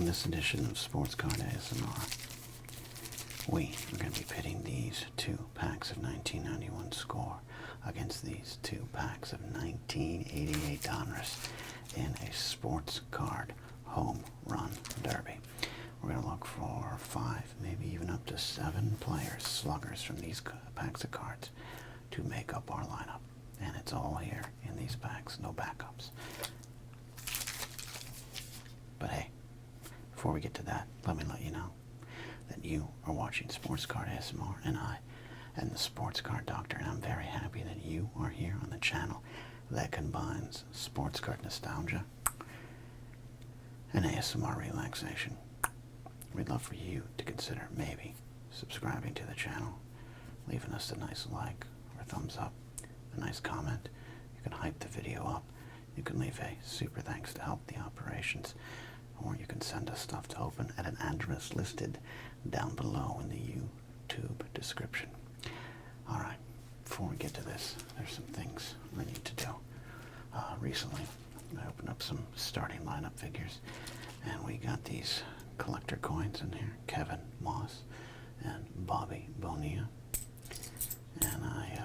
on this edition of Sports Card ASMR, we are going to be pitting these 2 packs of 1991 Score against these 2 packs of 1988 Donruss in a Sports Card Home Run Derby. We're going to look for 5, maybe even up to 7 players, sluggers from these packs of cards to make up our lineup. And it's all here in these packs, no backups. But hey, before we get to that, let me let you know that you are watching Sports Card ASMR, and I am the Sports Card Doctor, and I'm very happy that you are here on the channel that combines sports card nostalgia and ASMR relaxation. We'd love for you to consider maybe subscribing to the channel, leaving us a nice like or thumbs up, a nice comment. You can hype the video up. You can leave a super thanks to help the operations, or you can send us stuff to open at an address listed down below in the YouTube description. Alright, before we get to this, there's some things I need to do. Recently, I opened up some starting lineup figures, and we got these collector coins in here, Kevin Moss and Bobby Bonilla. And I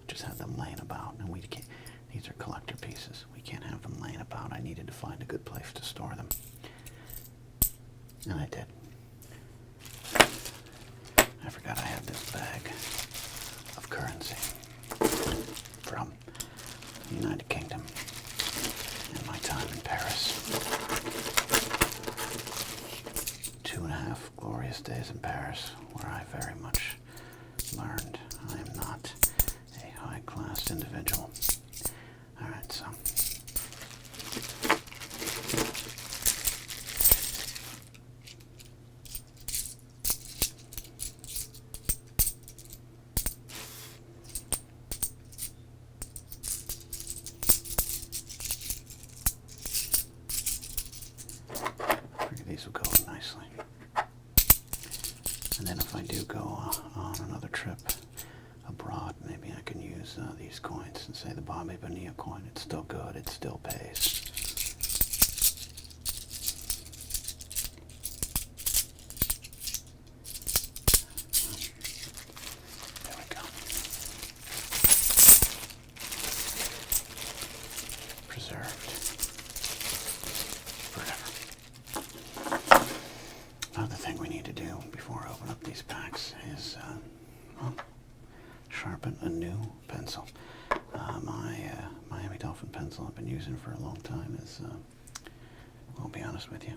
just had them laying about, and we can't, these are collector pieces. We can't have them laying about. I needed to find a good place to store them. And I did. I forgot I had this bag of currency from the United Kingdom and my time in Paris. 2.5 glorious days in Paris, where I very much learned I am not a high-class individual. Alright, so these will go nicely. And then if I do go on another trip abroad, maybe I can use these coins and say the Bobby Bonilla coin. It's still good. It still pays. There we go. Preserved. Another thing we need to do before I open up these packs is sharpen a new pencil. My Miami Dolphin pencil I've been using for a long time is, I'll be honest with you,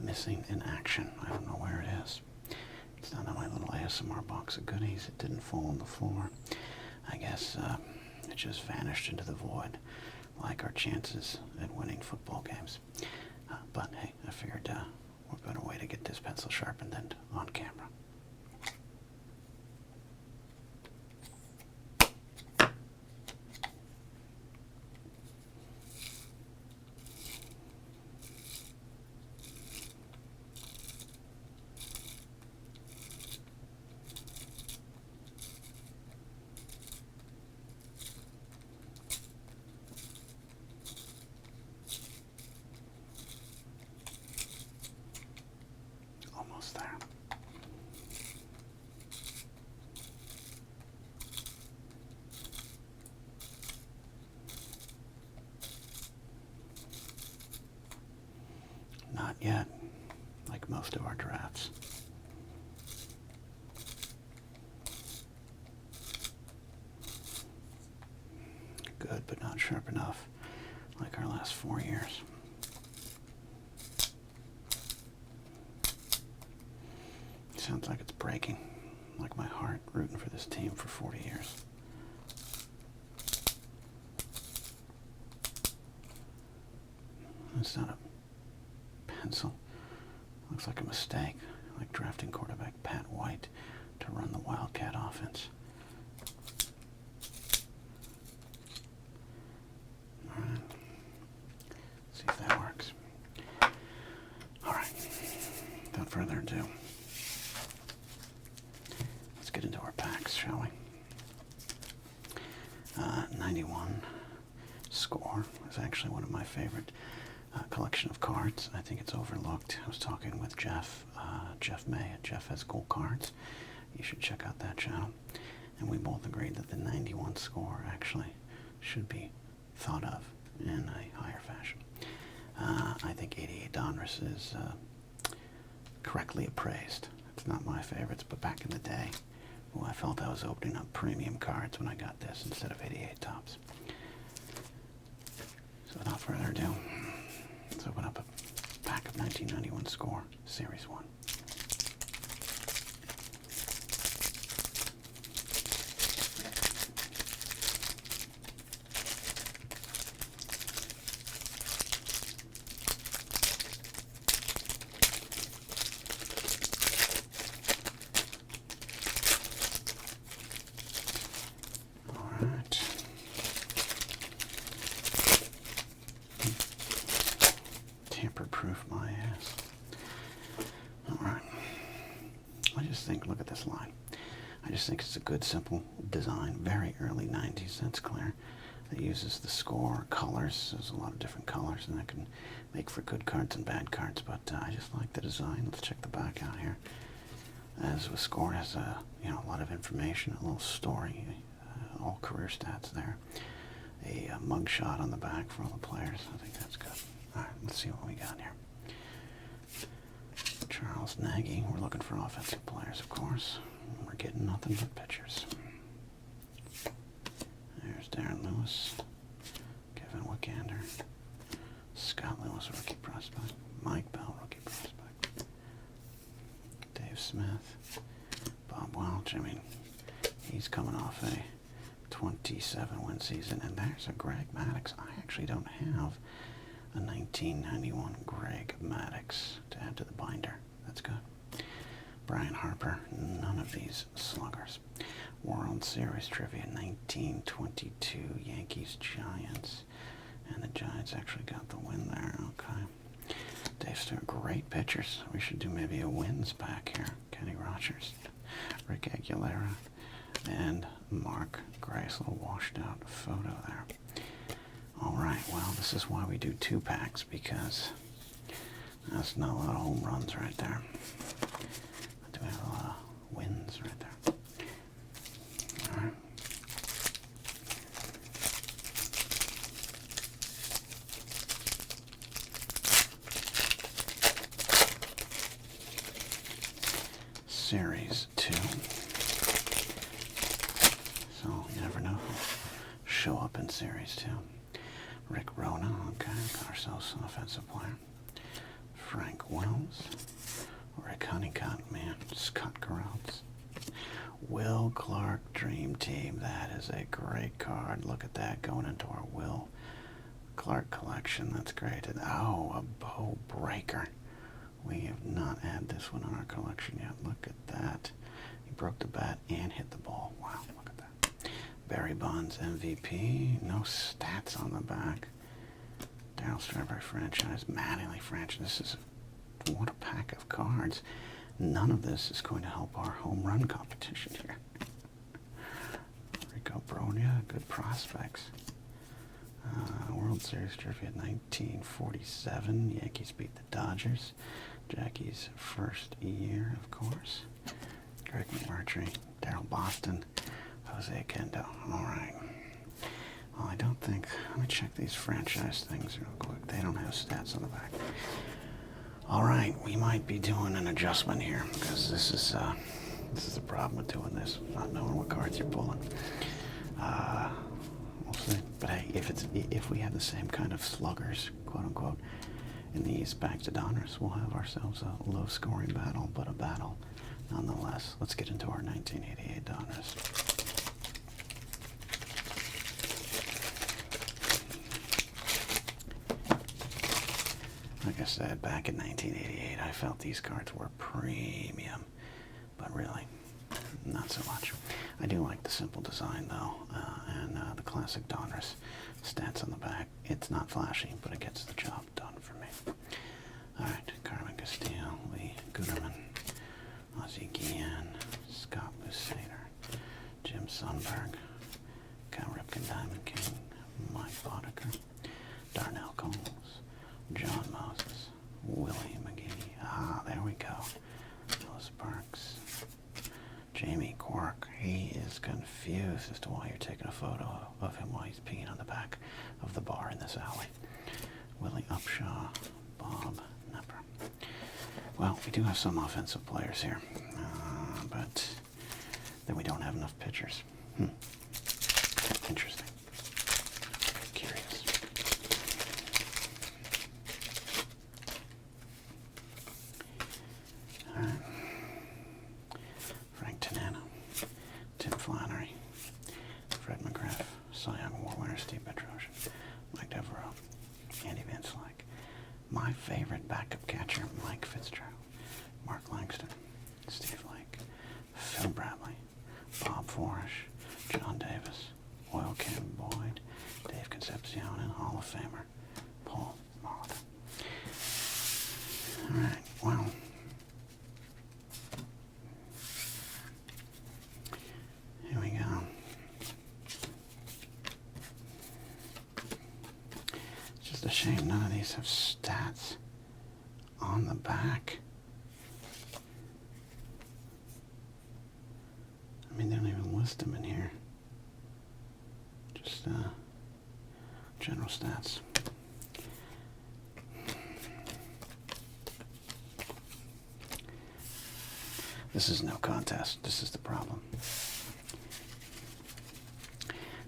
missing in action. I don't know where it is. It's not in my little ASMR box of goodies. It didn't fall on the floor. I guess it just vanished into the void, like our chances at winning football games. But hey, I figured what better way to get this pencil sharpened than on camera. Almost there. Not yet, like most of our drafts. Good, but not sharp enough, like our last 4 years. Sounds like it's breaking, like my heart rooting for this team for 40 years. It's not a pencil. Looks like a mistake, like drafting quarterback Pat White to run the Wildcat offense. All right. See if that works. All right. Without further ado, let's get into our packs, shall we? 91 Score is actually one of my favorite collection of cards. I think it's overlooked. I was talking with Jeff May at Jeff Has Cool Cards. You should check out that channel. And we both agreed that the 91 score actually should be thought of in a higher fashion. I think 88 Donruss is correctly appraised. It's not my favorites, but back in the day, I felt I was opening up premium cards when I got this instead of 88 Tops. So without further ado, let's open up a pack of 1991 score, Series 1. Tamper-proof my ass. Alright. I just think, look at this line. I just think it's a good, simple design. Very early 90s, that's clear. It uses the score colors. There's a lot of different colors, and that can make for good cards and bad cards, but I just like the design. Let's check the back out here. As the score has a lot of information, a little story, all career stats there. A mugshot on the back for all the players. I think that's good. Alright, let's see what we got here. Charles Nagy. We're looking for offensive players, of course. We're getting nothing but pitchers. There's Darren Lewis, Kevin Wickander, Scott Lewis, rookie prospect, Mike Bell, rookie prospect, Dave Smith, Bob Welch. I mean, he's coming off a 27-win season, and there's a Greg Maddux. I actually don't have a 1991 Greg Maddux to add to the binder. That's good. Brian Harper, none of these sluggers. World Series Trivia, 1922 Yankees Giants. And the Giants actually got the win there. Okay. Dave Stewart, great pitchers. We should do maybe a wins pack here. Kenny Rogers, Rick Aguilera, and Mark Grace. A little washed out photo there. Alright, well, this is why we do 2 packs, because that's not a lot of home runs right there. But do we have a lot of wins right there? Alright. Series 2. So, you never know. Show up in Series 2. Rick Rona, okay, got ourselves an offensive player. Frank Wells, Rick Honeycutt, man, Scott Carrells. Will Clark Dream Team, that is a great card. Look at that going into our Will Clark collection, that's great. And, oh, a Bow Breaker. We have not had this one on our collection yet. Look at that. He broke the bat and hit the ball. Wow, look at that. Barry Bonds MVP, no stats on the back. Darryl Strawberry franchise, Mattingly franchise. This is what a pack of cards. None of this is going to help our home run competition here. Rico Bronya, good prospects. World Series Trivia 1947. Yankees beat the Dodgers. Jackie's first year, of course. Greg McMurtry, Darryl Boston, Jose Kendo. All right. Well, I don't think. Let me check these franchise things real quick. They don't have stats on the back. All right, we might be doing an adjustment here, because this is the problem with doing this, not knowing what cards you're pulling. We'll see. But hey, if we have the same kind of sluggers, quote unquote, in these packs of Donruss, we'll have ourselves a low-scoring battle, but a battle nonetheless. Let's get into our 1988 Donruss. Like I said, back in 1988, I felt these cards were premium, but really, not so much. I do like the simple design, though, and the classic Donruss stats on the back. It's not flashy, but it gets the job done for me. All right, Carmen Castillo, Lee Guterman, Ozzie Guillen, Scott Lusader, Jim Sundberg, Cal Ripken, Diamond King, Mike Boddicker, Darnell Coles, John you're taking a photo of him while he's peeing on the back of the bar in this alley. Willie Upshaw, Bob Nepper. Well, we do have some offensive players here, but then we don't have enough pitchers. Interesting. Curious. All right. Frank Tanana, Tim Flannery, Fred McGrath, Cy Young Award winner Steve Petrosian, Mike Devereaux, Andy Van Slyke, my favorite backup catcher, Mike Fitzgerald, Mark Langston, Steve Lake, Phil Bradley, Bob Forish, John Davis, Oil Can Boyd, Dave Concepcion, and Hall of Famer, Paul Molitor. All right, well, here we go. It's just a shame none of these have stats on the back. I mean, they don't even list them in here. Just general stats. This is no contest. This is the problem.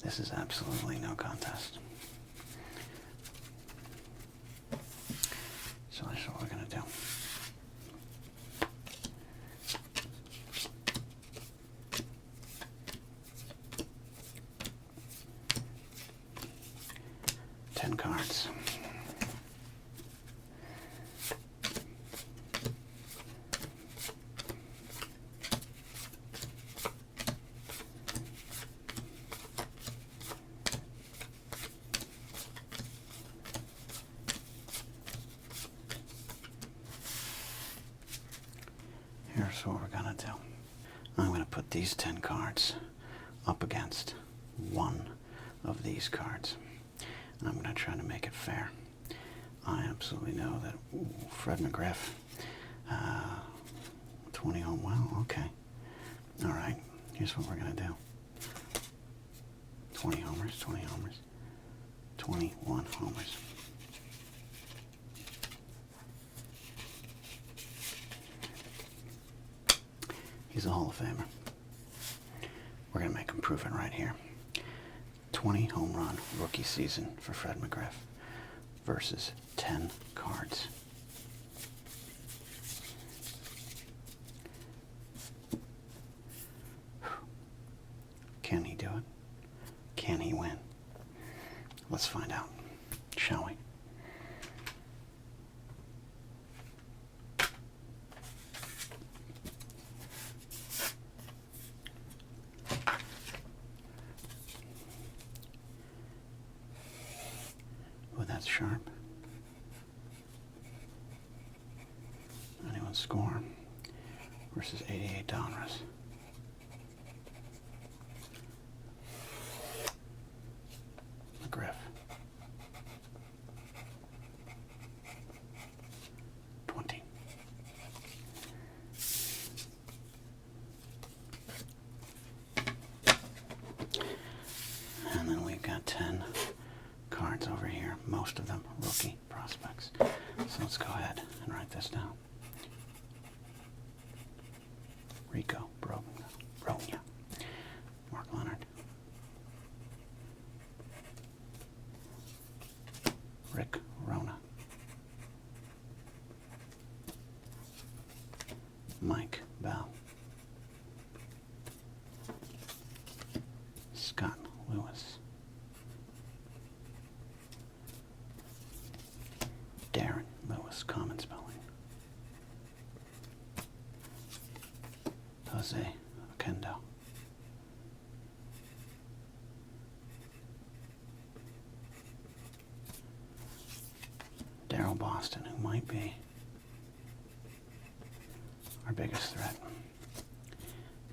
This is absolutely no contest. So that's what we're going to do. Cards. Here's what we're going to do. I'm going to put these 10 cards up against one of these cards. And I'm going to try to make it fair. I absolutely know that Fred McGriff, 20 home, well, okay. All right, here's what we're going to do. 20 homers, 20 homers, 21 homers. He's a Hall of Famer. We're going to make him prove it right here. 20 home run rookie season for Fred McGriff versus 10 cards. Can he do it? Can he win? Let's find out, shall we? That's sharp. Anyone score versus 88 Donruss. McGriff. 20. And then we've got 10 cards over here, most of them rookie prospects. So let's go ahead and write this down. Rico Brogna, Mark Leonard, Rick Rona, Mike Bell, Scott Lewis, Darren Lewis, common spelling, Jose Oquendo, Daryl Boston, who might be our biggest threat,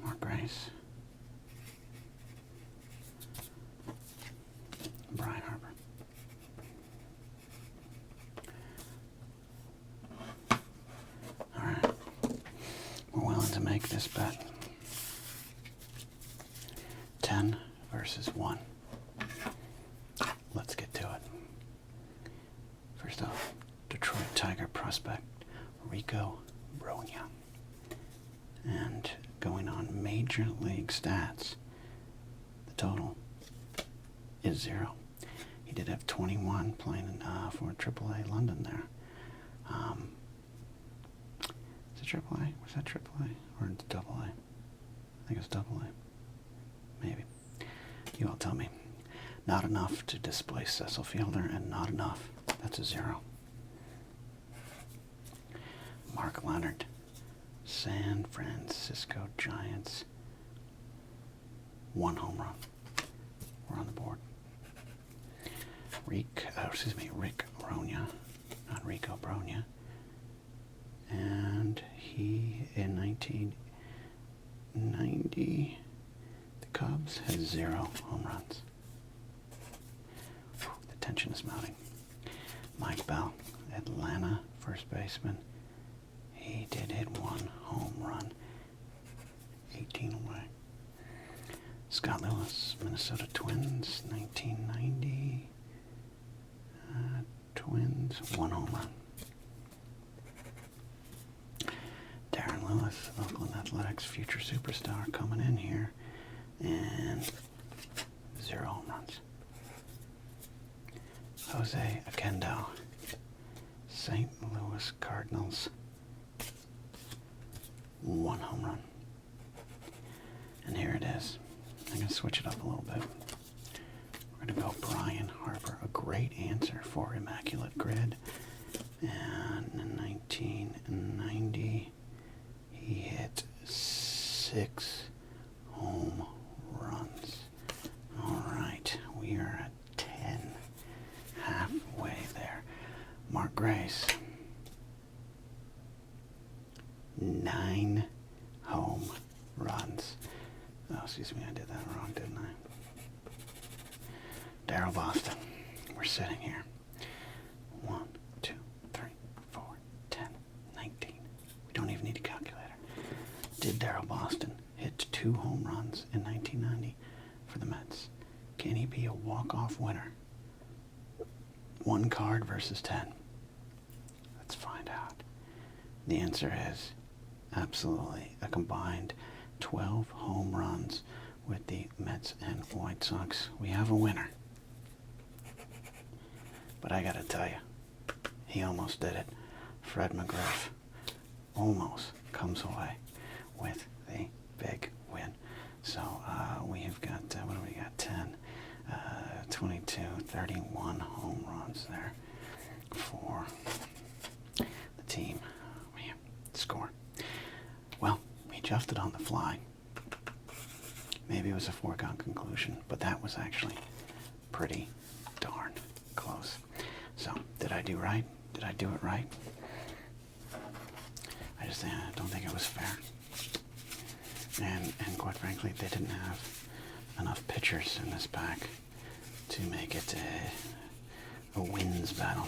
Mark Grace, Brian Harper. All right, we're willing to make this bet. 10 versus versus 1. Let's get to it. First off, Detroit Tiger prospect Rico Brogna. And going on Major League stats, the total is 0. He did have 21 playing for AAA London there. Is it AAA? Was that AAA or AA? I think it's AA. Maybe. You all tell me. Not enough to displace Cecil Fielder, and not enough. That's a 0. Mark Leonard, San Francisco Giants, 1 home run. We're on the board. Rick Brogna, not Rico Brogna. And he, in 1990, the Cubs had 0 home runs. The tension is mounting. Mike Bell, Atlanta first baseman. He did hit 1 home run, 18 away. Scott Lewis, Minnesota Twins, 1990. Twins, 1 home run. Darren Lewis, Oakland Athletics, future superstar, coming in here, and 0 home runs. Jose Akendo, St. Louis Cardinals, 1 home run. And here it is. I'm going to switch it up a little bit. We're going to go Brian Harper, a great answer for Immaculate Grid. And in 1990, he hit 6 home runs. All right, we are at 10, halfway there. Mark Grace, 9 home runs. Oh, excuse me, I did that wrong, didn't I? Darryl Boston, we're sitting here. 1, 2, 3, 4, 10, 19. We don't even need a calculator. Did Darryl Boston hit 2 home runs in 1990 for the Mets? Can he be a walk-off winner? 1 card versus 10. Let's find out. The answer is absolutely a combined 12 home runs with the Mets and White Sox. We have a winner. But I gotta tell you, he almost did it. Fred McGriff almost comes away with the big win. So we've got, what do we got, 10, 22, 31 home runs there for the team. Man, score. Well, we adjusted on the fly. Maybe it was a foregone conclusion, but that was actually pretty darn close. So, did I do right? Did I do it right? I just don't think it was fair. And quite frankly, they didn't have enough pitchers in this pack to make it a wins battle.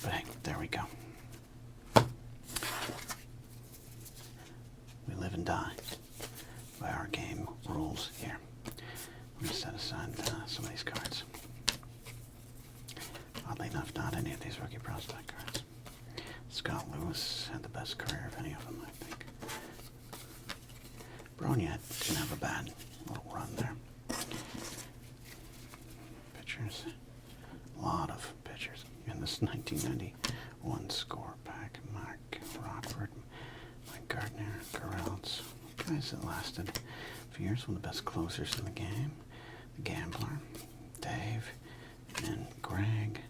But hey, there we go. We live and die by our game rules here. I'm going to set aside some of these cards. Oddly enough, not any of these rookie prospect cards. Scott Lewis had the best career of any of them, I think. Brogna didn't have a bad little run there. Pitchers. A lot of pitchers in this 1991 score pack. Mark Rockford, Mike Gardner, Corrales. Guys that lasted a few years. One of the best closers in the game. The Gambler, Dave, and Greg.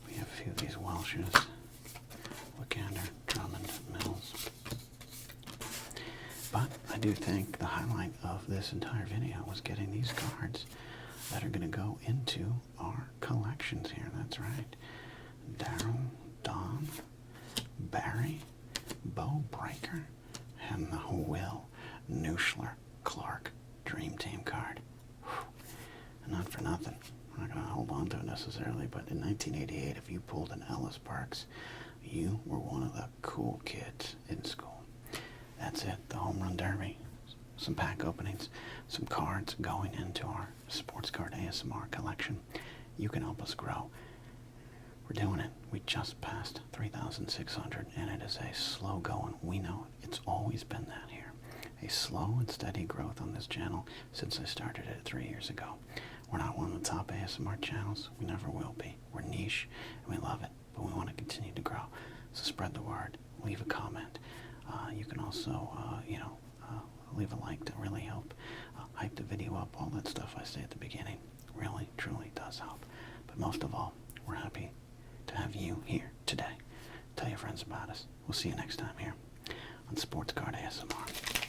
We have a few of these Welshes. Wickander, Drummond, Mills. But I do think the highlight of this entire video was getting these cards that are going to go into our collections here. That's right. Darryl, Don, Barry, Bo Breaker, and the Will Nuschler Clark Dream Team card. And not for nothing. I'm not going to hold on to it necessarily, but in 1988, if you pulled an Ellis Parks, you were one of the cool kids in school. That's it. The Home Run Derby some pack openings, some cards going into our sports card ASMR collection. You can help us grow. We're doing it. We just passed 3,600, and it is a slow going. We know it. It's always been that here. A slow and steady growth on this channel since I started it 3 years ago. We're not one of the top ASMR channels. We never will be. We're niche, and we love it, but we want to continue to grow. So spread the word. Leave a comment. You can also, leave a like to really help hype the video up. All that stuff I say at the beginning really, truly does help. But most of all, we're happy to have you here today. Tell your friends about us. We'll see you next time here on Sports Card ASMR.